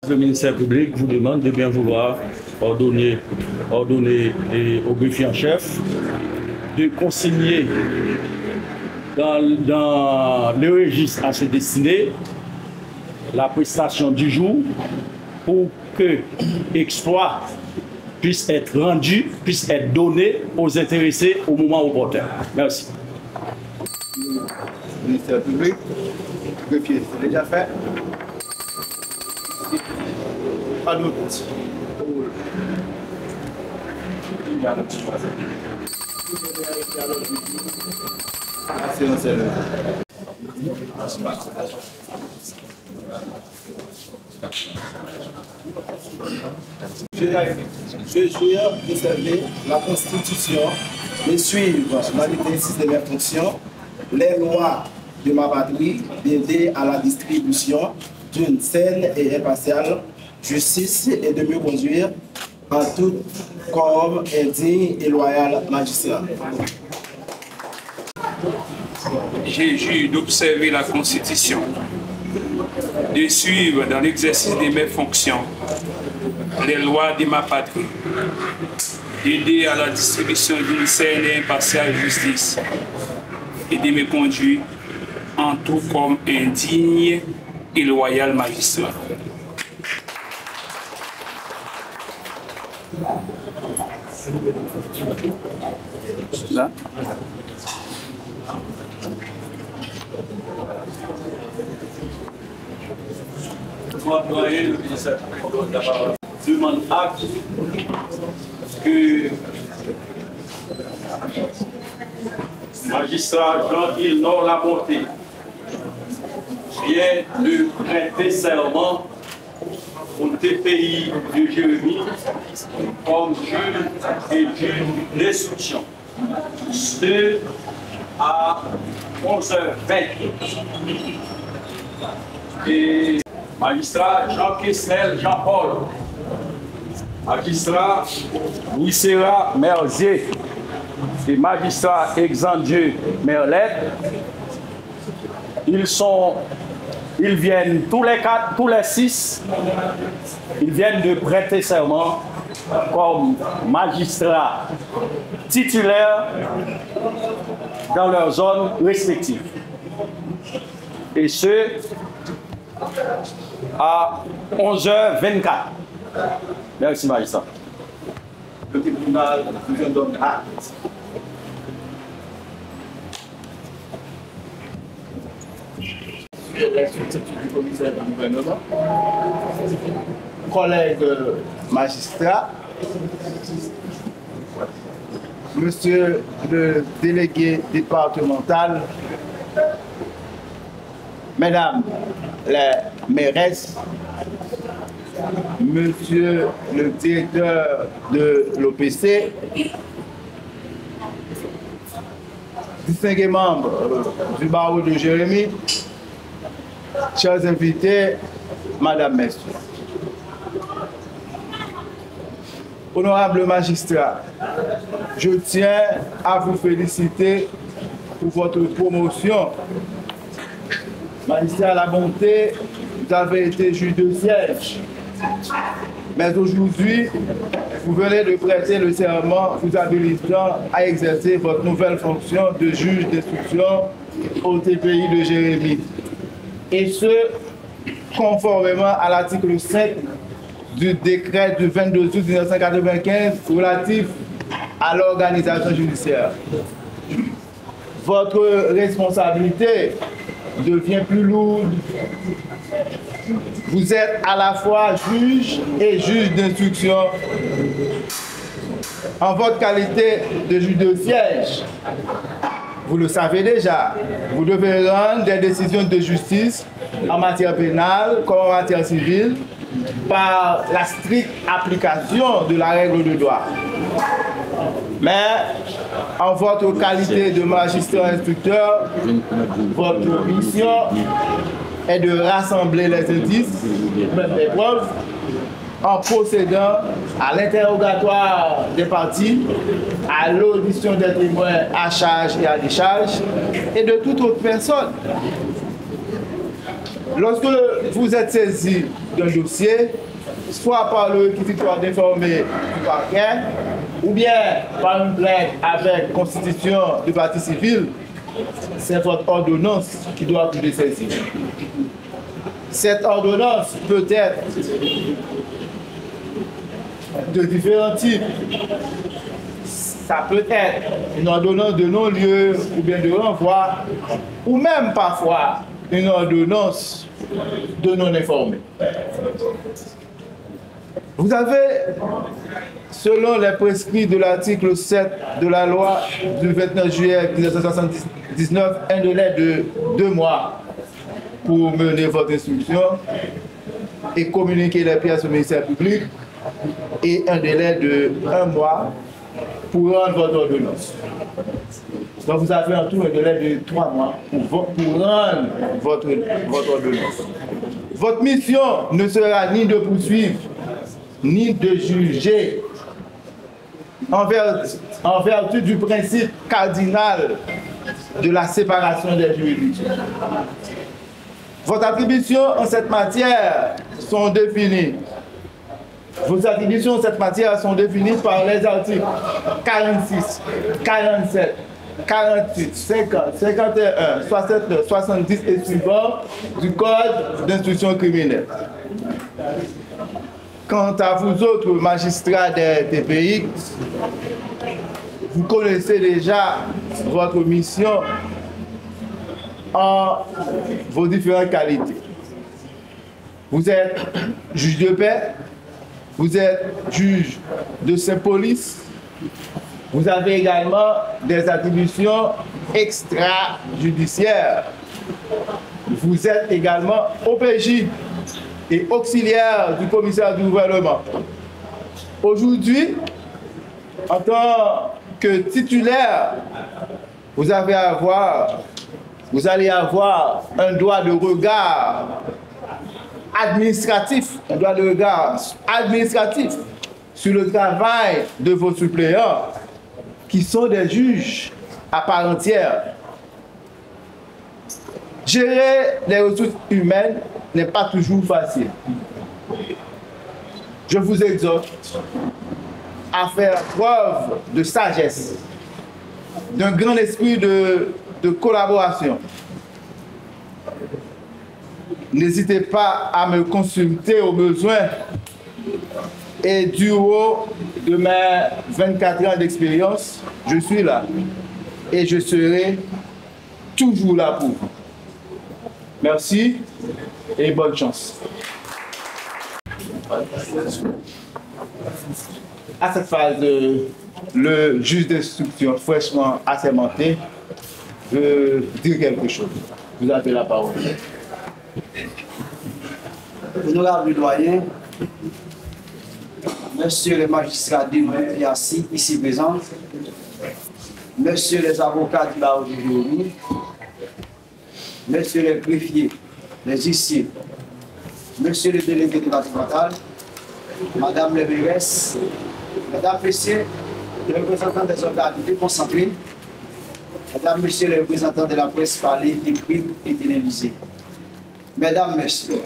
Le ministère public vous demande de bien vouloir ordonner au greffier en chef de consigner dans le registre à se destiner la prestation du jour pour que exploit puisse être rendu, puisse être donné aux intéressés au moment opportun. Merci. Ministère public, greffier, c'est déjà fait. Pas d'autres. Je suis d'observer la Constitution, de suivre la l'exercice de mes fonctions, les lois de ma patrie, d'aider à la distribution d'une saine et impartiale justice et de me conduire en tout comme un digne et loyal magistrat. J'ai juré d'observer la Constitution, de suivre dans l'exercice de mes fonctions les lois de ma patrie, d'aider à la distribution d'une saine et impartiale justice et de me conduire en tout comme un digne et loyal magistrat. Là. Le ministère demande acte que magistrat Jean-Yves Nord-la-Bonté vient de prêter serment au TPI de Jérémie comme juge et juge d'instruction. Ce à 11h20. Et magistrat Jean-Quesnel Jean-Paul, magistrat Louis-Serra Merzier et magistrat Exandieu Merlet, ils viennent tous les quatre, tous les six, ils viennent de prêter serment comme magistrats titulaires dans leurs zones respectives. Et ce, à 11h24. Merci, magistrat. Le tribunal vous en donne acte. L'instruction du commissaire du gouvernement, collègues magistrats, monsieur le délégué départemental, mesdames les mairesses, monsieur le directeur de l'OPC, distingués membres du barreau de Jérémie, chers invités, madame, messieurs. Honorable magistrat, je tiens à vous féliciter pour votre promotion. Magistrat La Bonté, vous avez été juge de siège. Mais aujourd'hui, vous venez de prêter le serment vous habilitant à exercer votre nouvelle fonction de juge d'instruction au TPI de Jérémie. Et ce, conformément à l'article 5 du décret du 22 août 1995 relatif à l'organisation judiciaire. Votre responsabilité devient plus lourde. Vous êtes à la fois juge et juge d'instruction. En votre qualité de juge de siège, vous le savez déjà, vous devez rendre des décisions de justice en matière pénale comme en matière civile par la stricte application de la règle de droit. Mais en votre qualité de magistrat instructeur, votre mission est de rassembler les indices, les preuves, en procédant à l'interrogatoire des parties, à l'audition des témoins à charge et à décharge, et de toute autre personne lorsque vous êtes saisi d'un dossier, soit par le réquisitoire d'informer du parquet, ou bien par une plainte avec constitution de partie civile, c'est votre ordonnance qui doit vous dessaisir. Cette ordonnance peut être de différents types. Ça peut être une ordonnance de non-lieu ou bien de renvoi, ou même parfois une ordonnance de non-informé. Vous avez, selon les prescrits de l'article 7 de la loi du 29 juillet 1979, un délai de 2 mois pour mener votre instruction et communiquer les pièces au ministère public, et un délai de 1 mois pour rendre votre ordonnance. Donc vous avez en tout un délai de 3 mois pour rendre votre ordonnance. Votre mission ne sera ni de poursuivre, ni de juger en vertu du principe cardinal de la séparation des juridictions. Votre attribution en cette matière sont définies. Vos attributions en cette matière sont définies par les articles 46, 47, 48, 50, 51, 69, 70 et suivants du Code d'instruction criminelle. Quant à vous autres magistrats des pays, vous connaissez déjà votre mission en vos différentes qualités. Vous êtes juge de paix, vous êtes juge de Saint-Police, vous avez également des attributions extrajudiciaires. Vous êtes également OPJ et auxiliaire du commissaire du gouvernement. Aujourd'hui, en tant que titulaire, vous allez avoir un droit de regard administratif, sur le travail de vos suppléants, qui sont des juges à part entière. Gérer les ressources humaines n'est pas toujours facile. Je vous exhorte à faire preuve de sagesse, d'un grand esprit de collaboration. N'hésitez pas à me consulter au besoin, et du haut de mes 24 ans d'expérience, je suis là et je serai toujours là pour vous. Merci et bonne chance. À cette phase, le juge d'instruction fraîchement assermenté veut dire quelque chose. Vous avez la parole. Honorable doyen, Monsieur les magistrats et assis ici présents, Monsieur les avocats du barreau de Jérémie, Monsieur les greffiers, les huissiers, Monsieur le délégué départemental, Madame les maires, Mesdames, Messieurs, les représentants des organes déconcentrés, Mesdames, Messieurs les représentants de la presse parlée, écrite et télévisée, Mesdames, Messieurs,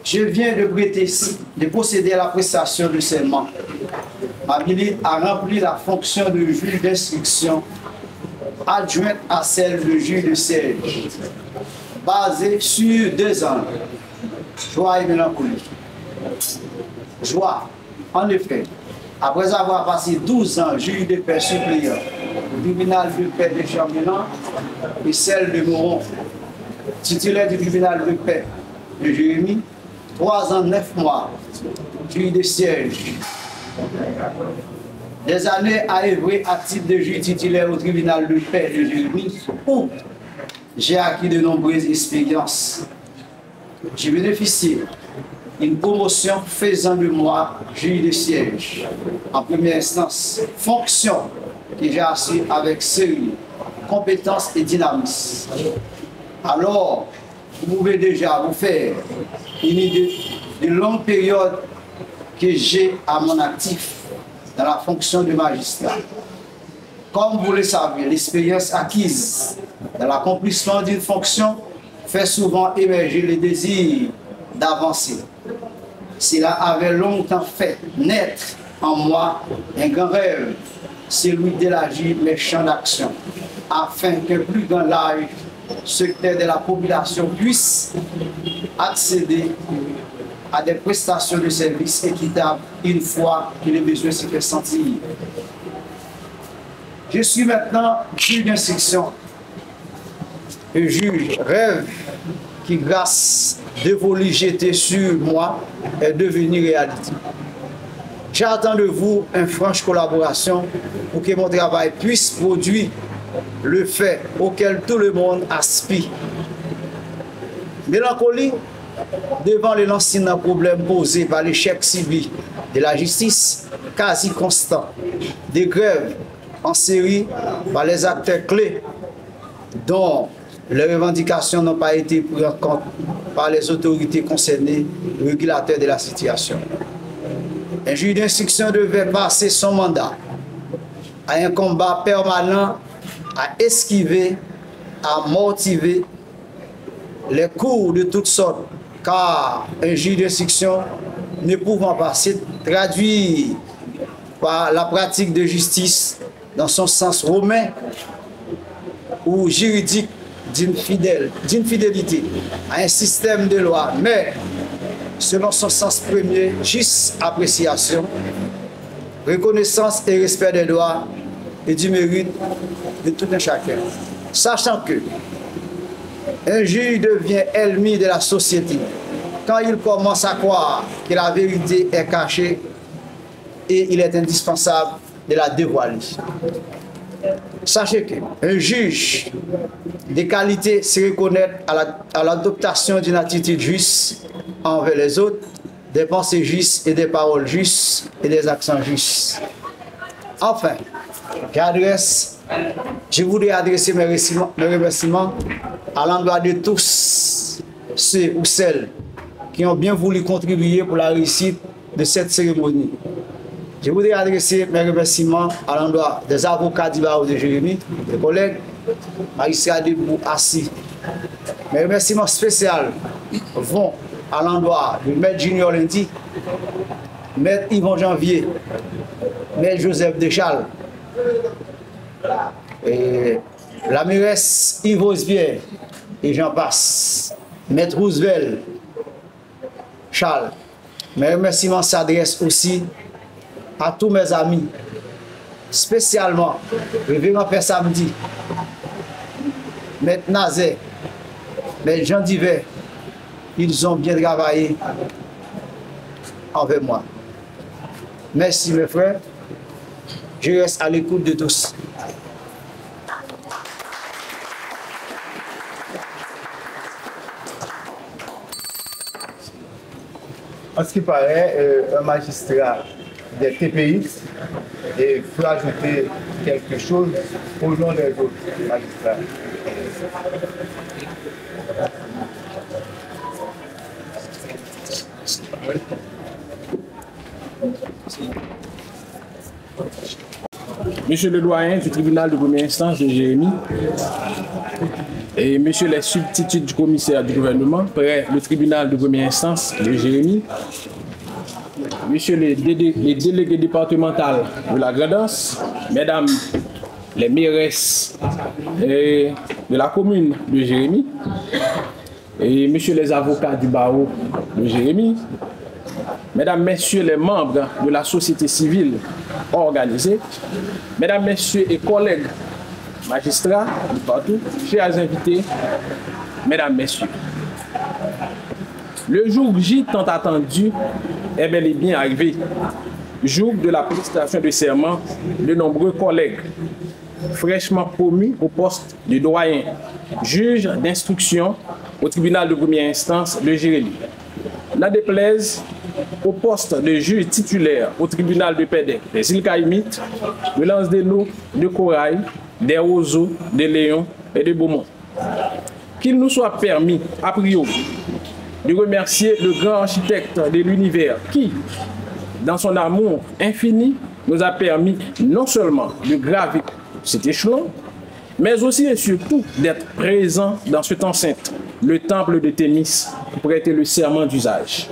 je viens de procéder à la prestation de serment, m'habilite à remplir la fonction de juge d'instruction adjointe à celle de juge de siège, basée sur 2 ans. Joie et mélancolie. Joie, en effet, après avoir passé 12 ans juge de paix suppléant au tribunal de paix de Chambélan et celle de Moron, titulaire du tribunal de paix de Jérémie, 3 ans, 9 mois, juge de siège. Des années à œuvrer à titre de juge titulaire au tribunal de paix de Jérémie, où j'ai acquis de nombreuses expériences. J'ai bénéficié d'une promotion faisant de moi juge de siège en première instance, fonction que j'ai assurée avec sérieux, compétence et dynamisme. Alors, vous pouvez déjà vous faire une idée de longue période que j'ai à mon actif dans la fonction de magistrat. Comme vous le savez, l'expérience acquise dans l'accomplissement d'une fonction fait souvent émerger le désir d'avancer. Cela avait longtemps fait naître en moi un grand rêve, celui d'élargir mes champs d'action, afin qu'un plus grand large secteur de la population puisse accéder à des prestations de services équitables une fois que le besoin se fait sentir. Je suis maintenant juge d'instruction. Le juge rêve qui, grâce dévolue jetée sur moi, est devenu réalité. J'attends de vous une franche collaboration pour que mon travail puisse produire le fait auquel tout le monde aspire. Mélancolie devant les lancinants problèmes posés par l'échec civil de la justice quasi constant, des grèves en série par les acteurs clés dont les revendications n'ont pas été prises en compte par les autorités concernées, régulateurs de la situation. Un juge d'instruction devait passer son mandat à un combat permanent, à esquiver, à motiver les coups de toutes sortes, car un juge d'instruction ne pouvant pas se traduire par la pratique de justice dans son sens romain ou juridique d'une fidélité à un système de loi, mais selon son sens premier, juste appréciation, reconnaissance et respect des droits et du mérite de tout un chacun. Sachant que un juge devient ennemi de la société quand il commence à croire que la vérité est cachée et il est indispensable de la dévoiler. Sachez qu'un juge de qualité se reconnaît à l'adoption d'une attitude juste envers les autres, des pensées justes et des paroles justes et des actions justes. Enfin, je voudrais adresser mes remerciements à l'endroit de tous ceux ou celles qui ont bien voulu contribuer pour la réussite de cette cérémonie. Je voudrais adresser mes remerciements à l'endroit des avocats du barreau de Jérémie, des collègues, magistrats debout assis. Mes remerciements spéciaux vont à l'endroit du maître Junior Lundi, maître Yvon Janvier, maître Joseph Deschal, et la mairesse Yves Rosebierre, et j'en passe, maître Roosevelt, Charles. Mes remerciements s'adressent aussi à tous mes amis, spécialement Révérend Père Samedi, Maître Nazé, Maître Jean Divet. Ils ont bien travaillé envers moi. Merci mes frères, je reste à l'écoute de tous. En ce qui paraît, un magistrat des TPX et faut ajouter quelque chose au nom des autres magistrats. Monsieur le doyen du tribunal de première instance de Jérémie et monsieur les substituts du commissaire du gouvernement près le tribunal de première instance de Jérémie, monsieur les délégués départementaux de la Grand'Anse, mesdames les mairesses de la commune de Jérémie et monsieur les avocats du barreau de Jérémie, mesdames, messieurs les membres de la société civile organisée, mesdames, messieurs et collègues magistrats de partout, chers invités, mesdames, messieurs. Le jour J tant attendu est bel et bien arrivé. Jour de la prestation de serment de nombreux collègues fraîchement promus au poste de doyen, juge d'instruction au tribunal de première instance de Jérémie. N'en déplaise au poste de juge titulaire au tribunal de Pédec, des îles Caïmites, de Lance-des-Loups, de Corail, des Roseaux, de Léon et de Beaumont. Qu'il nous soit permis, a priori, de remercier le grand architecte de l'univers qui, dans son amour infini, nous a permis non seulement de graver cet échelon, mais aussi et surtout d'être présent dans cette enceinte, le temple de Thémis, pour prêter le serment d'usage.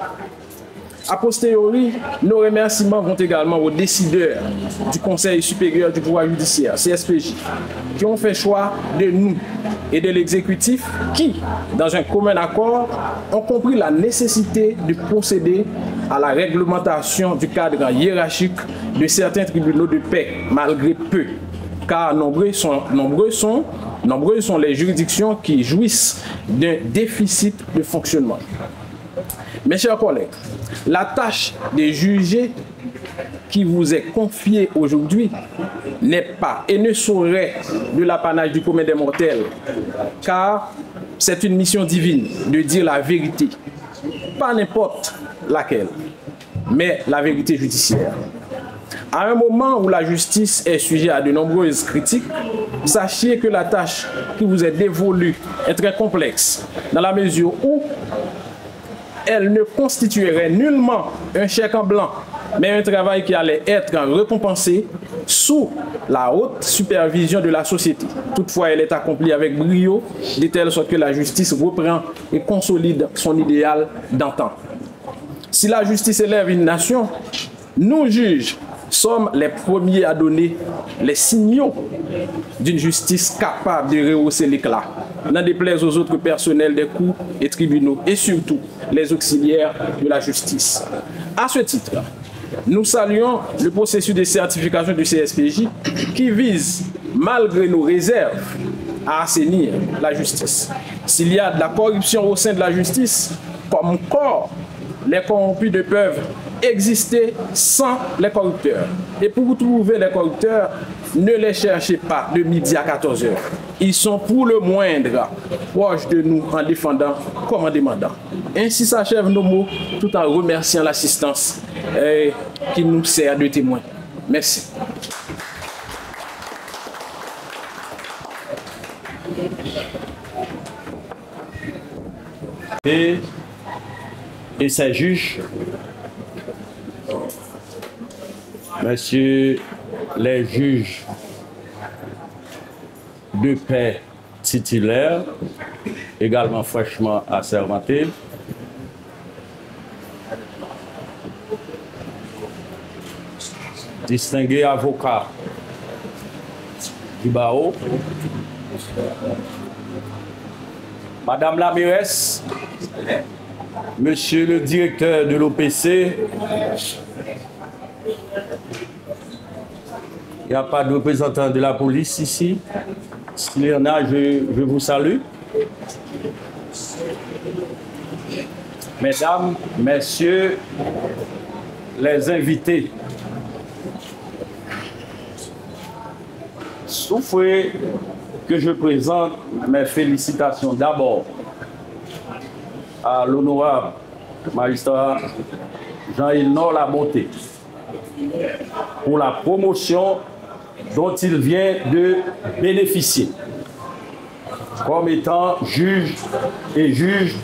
A posteriori, nos remerciements vont également aux décideurs du Conseil supérieur du pouvoir judiciaire, CSPJ, qui ont fait choix de nous et de l'exécutif qui, dans un commun accord, ont compris la nécessité de procéder à la réglementation du cadre hiérarchique de certains tribunaux de paix, malgré peu, car nombreuses sont les juridictions qui jouissent d'un déficit de fonctionnement. Mes chers collègues, la tâche des jugés qui vous est confiée aujourd'hui n'est pas et ne saurait de l'apanage du commun des mortels, car c'est une mission divine de dire la vérité, pas n'importe laquelle, mais la vérité judiciaire. À un moment où la justice est sujet à de nombreuses critiques, sachez que la tâche qui vous est dévolue est très complexe, dans la mesure où elle ne constituerait nullement un chèque en blanc, mais un travail qui allait être récompensé sous la haute supervision de la société. Toutefois, elle est accomplie avec brio, de telle sorte que la justice reprend et consolide son idéal d'antan. Si la justice élève une nation, nous, juges, sommes les premiers à donner les signaux d'une justice capable de rehausser l'éclat, n'en déplaise aux autres personnels des cours et tribunaux et surtout les auxiliaires de la justice. À ce titre, nous saluons le processus de certification du CSPJ qui vise, malgré nos réserves, à assainir la justice. S'il y a de la corruption au sein de la justice, comme corps, les corrompus ne peuvent exister sans les corrupteurs. Et pour vous trouver les corrupteurs, ne les cherchez pas de midi à 14h. Ils sont pour le moindre proches de nous en défendant comme en demandant. Ainsi s'achèvent nos mots tout en remerciant l'assistance qui nous sert de témoin. Merci. Et ces juges, messieurs les juges de paix titulaires, également fraîchement assermentés, distingués avocats du barreau, Madame la mairesse, Monsieur le directeur de l'OPC, il n'y a pas de représentant de la police ici. S'il y en a, je vous salue. Mesdames, messieurs, les invités, souffrez que je présente mes félicitations d'abord à l'honorable magistrat Jean-Ilnor Labonté pour la promotion dont il vient de bénéficier comme étant juge et juge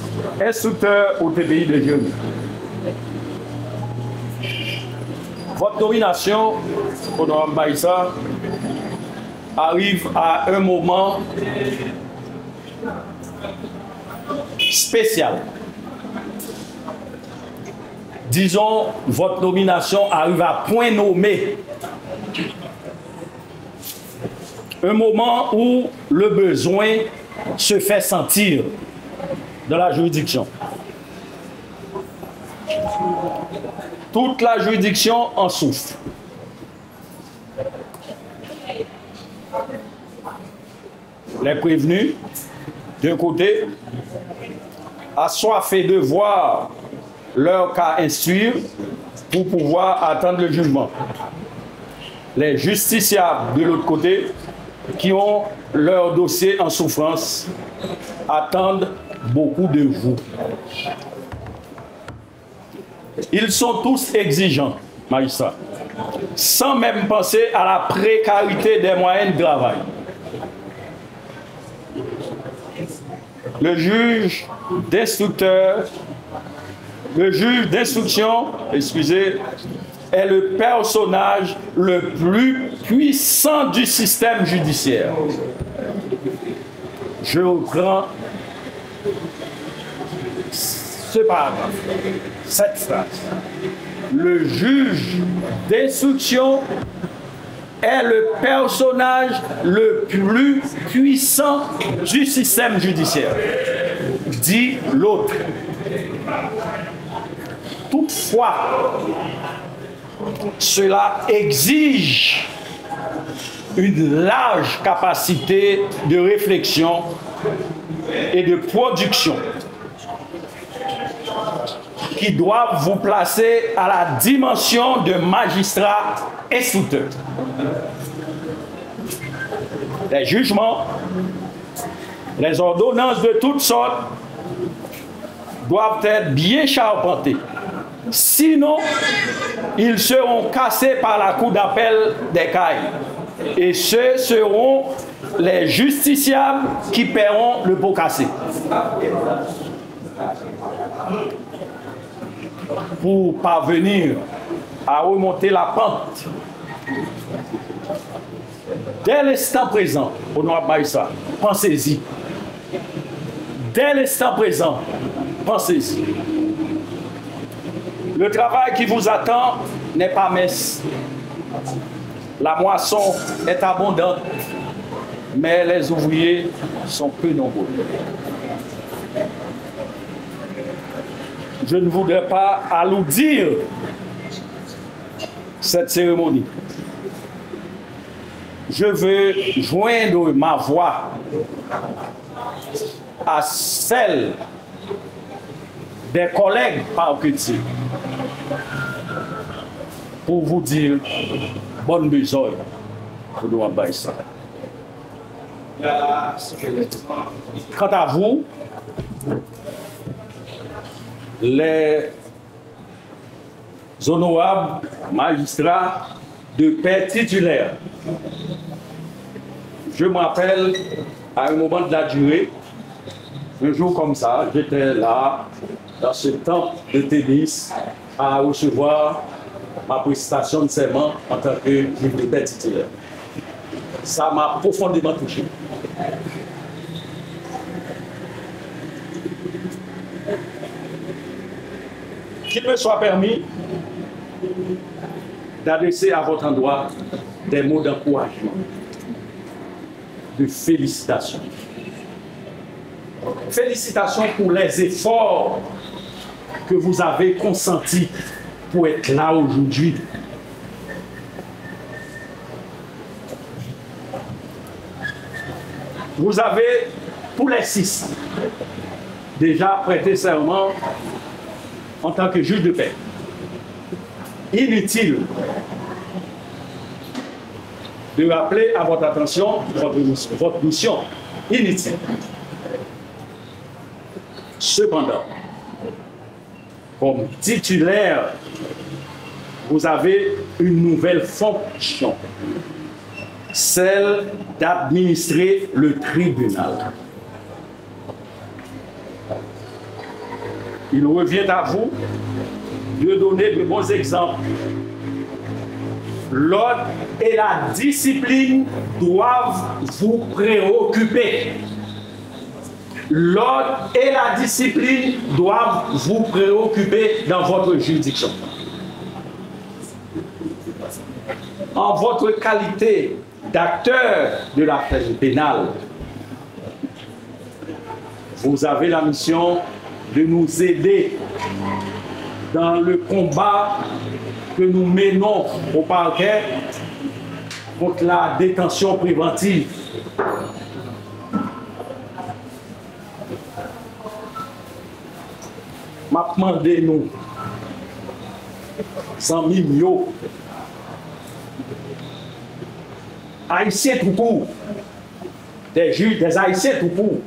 instructeur au TPI de Jérémie. Votre nomination, honorable magistrat, arrive à un moment spécial. Disons, votre nomination arrive à point nommé. Un moment où le besoin se fait sentir dans la juridiction. Toute la juridiction en souffre. Les prévenus, d'un côté, assoiffés de voir leur cas instruire pour pouvoir attendre le jugement. Les justiciables, de l'autre côté, qui ont leur dossier en souffrance, attendent beaucoup de vous. Ils sont tous exigeants, magistrats, sans même penser à la précarité des moyens de travail. Le juge d'instruction, excusez, est le personnage le plus puissant du système judiciaire. Je reprends ce paragraphe, cette phrase. Le juge d'instruction est le personnage le plus puissant du système judiciaire, dit l'autre. Toutefois, cela exige une large capacité de réflexion et de production qui doivent vous placer à la dimension de magistrat instructeur. Les jugements, les ordonnances de toutes sortes doivent être bien charpentés. Sinon, ils seront cassés par la cour d'appel des Cayes. Et ce seront les justiciables qui paieront le pot cassé. Pour parvenir à remonter la pente, dès l'instant présent, au nom de ça, pensez-y. Dès l'instant présent, pensez-y. Le travail qui vous attend n'est pas mince. La moisson est abondante, mais les ouvriers sont peu nombreux. Je ne voudrais pas alourdir cette cérémonie. Je veux joindre ma voix à celle des collègues parquetiers pour vous dire bonne besogne pour nous en ça. Quant à vous, les honorables magistrats de paix titulaires, je me rappelle à un moment de la durée, un jour comme ça, j'étais là, dans ce temple de tennis, à recevoir ma prestation de serment en tant que juge de paix titulaire. Ça m'a profondément touché. Qu'il me soit permis d'adresser à votre endroit des mots d'encouragement, de félicitations. Félicitations pour les efforts que vous avez consentis pour être là aujourd'hui. Vous avez, tous les 6, déjà prêté serment en tant que juge de paix. Inutile de rappeler à votre attention votre mission. Inutile. Cependant, comme titulaire, vous avez une nouvelle fonction, celle d'administrer le tribunal. Il revient à vous de donner de bons exemples. L'ordre et la discipline doivent vous préoccuper. L'ordre et la discipline doivent vous préoccuper dans votre juridiction. En votre qualité d'acteur de l'affaire pénale, vous avez la mission de nous aider dans le combat que nous menons au parquet contre la détention préventive. M'a demandé nous, sans mimio, Haïtiens tout court, des juges, des Haïtiens tout court,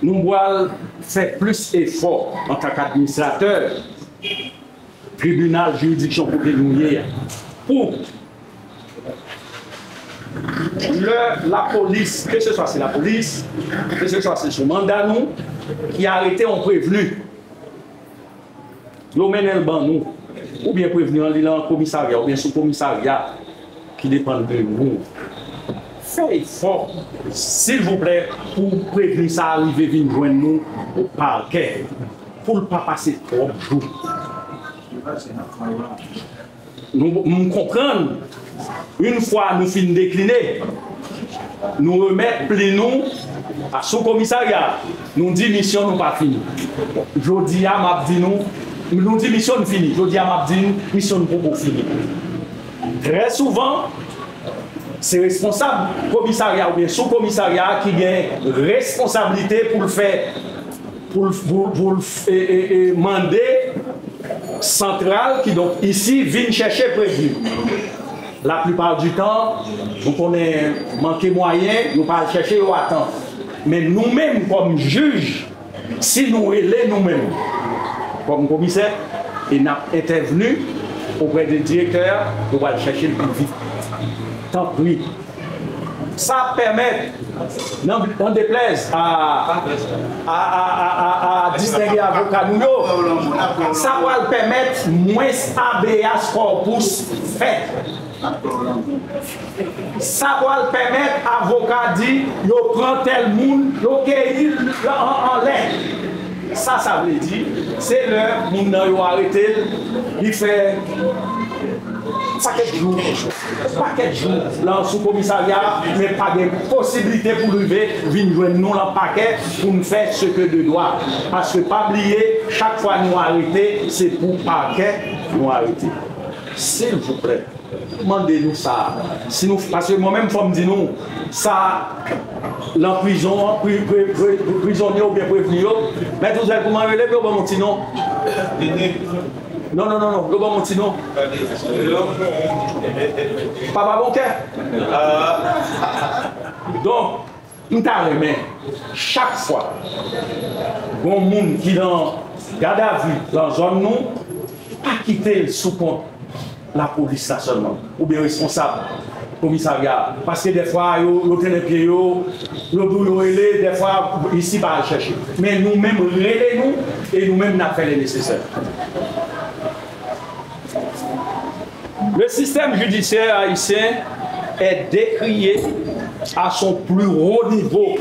nous devons faire plus d'efforts en tant qu'administrateur, tribunal, juridiction pour dénouer, pour la police, que ce soit c'est la police, que ce soit c'est ce mandat nous, qui a arrêté, on prévenu. Nous menons le banc nous. ou bien prévenir en commissariat, ou bien sous-commissariat qui dépend de vous. Faites fort, s'il vous plaît, pour prévenir ça arriver, venir joindre nous au parquet, pour ne pas passer trop de jours. Nous comprenons, une fois nous finissons décliner, nous remettons nous à sous-commissariat. Nous disons mission nous pas finie. Je dis à m'a dit nous disons mission nous finie. Je dis à m'a dit mission nous pour finir. Très souvent, c'est responsable commissariat ou bien sous-commissariat qui a responsabilité pour le faire, pour le demander central qui donc ici vient chercher prévenu. La plupart du temps, nous connaissons manquer moyen, nous pas chercher ou attendre. Mais nous-mêmes comme juges, si nous relais nous-mêmes comme commissaire et nous intervenu auprès des directeurs, nous allons chercher le plus vite. Tant pis. Ça permet, n'en déplaise à distinguer avocat nous, ça va permettre moins habeas corpus fait. Ça va permettre à l'avocat de dire, yo prend tel monde, yo cueille en l'air. Ça veut dire, c'est l'heure où nous avons arrêté, il fait paquet de jours dans sous commissariat, mais pas de possibilité pour lever, venir joindre nous dans le paquet pour nous faire ce que de droit. Parce que pas oublier, chaque fois nous arrêter, c'est pour paquet nous arrêter. S'il vous plaît, demandez-nous ça. Si nous, parce que moi-même, il faut me dire nous, ça, l'emprisonnement, prisonnier ou bien prévenu, mais vous allez comment relever, vous allez mon petit nom. Non, le bon mon petit nom. Papa Bonquet. Donc, nous t'avons chaque fois, bon monde qui dans garde à vue dans la zone, nous, pas quitter sous compte la police stationnement, ou bien responsable, commissariat. Parce que des fois, ils ont les pieds, ils des fois, ici, pas chercher. Mais nous-mêmes, relais-nous et nous-mêmes, nous fait les nécessaires. Le système judiciaire haïtien est décrié à son plus haut niveau.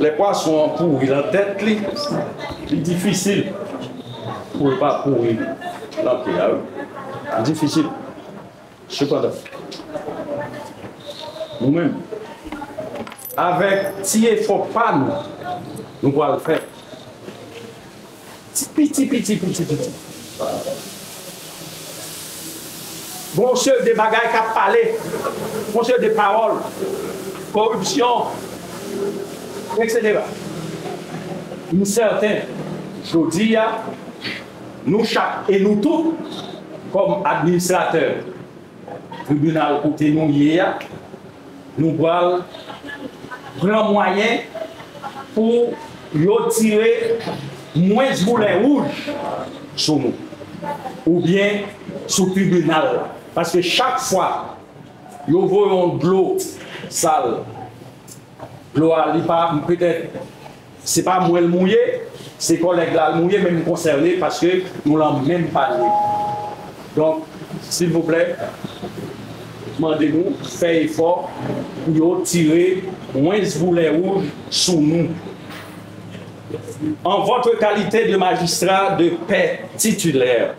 Les poissons pourris dans la tête, c'est difficile pour ne pas pourrir. Difficile. Cependant, nous-mêmes, avec petit effort, pas nous pouvons le faire. Petit. Bon, monsieur des bagailles qui a parlé, bon, monsieur des paroles, corruption, etc. Nous certains, je dis, nous chaque et nous tous, comme administrateurs, tribunal côté nous hier, nous allons prendre moyen pour retirer moins de boulets rouges sur nous, ou bien sur le tribunal. Parce que chaque fois, nous voyons de l'eau sale, l'eau peut-être, ce n'est pas moi le mouillé, c'est collègues là le mouillé, même concernés, parce que nous ne l'avons même pas lié. Donc, s'il vous plaît, demandez-nous, faites effort pour tirer moins de boulets rouges sur nous. En votre qualité de magistrat de paix titulaire,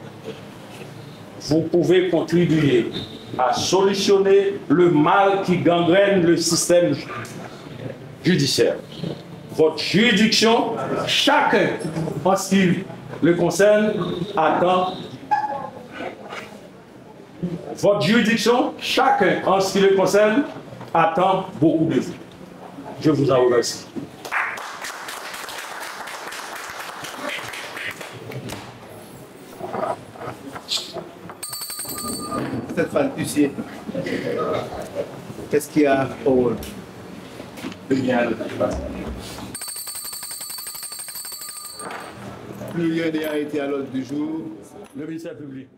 vous pouvez contribuer à solutionner le mal qui gangrène le système judiciaire. Votre juridiction, chacun en ce qui le concerne, attend. Votre juridiction, chacun en ce qui le concerne, attend beaucoup de vous. Je vous en remercie. Cette femme, huissier, qu'est-ce qu'il y a au tribunal? Plus rien n'est arrêté à l'ordre du jour. Le ministère public.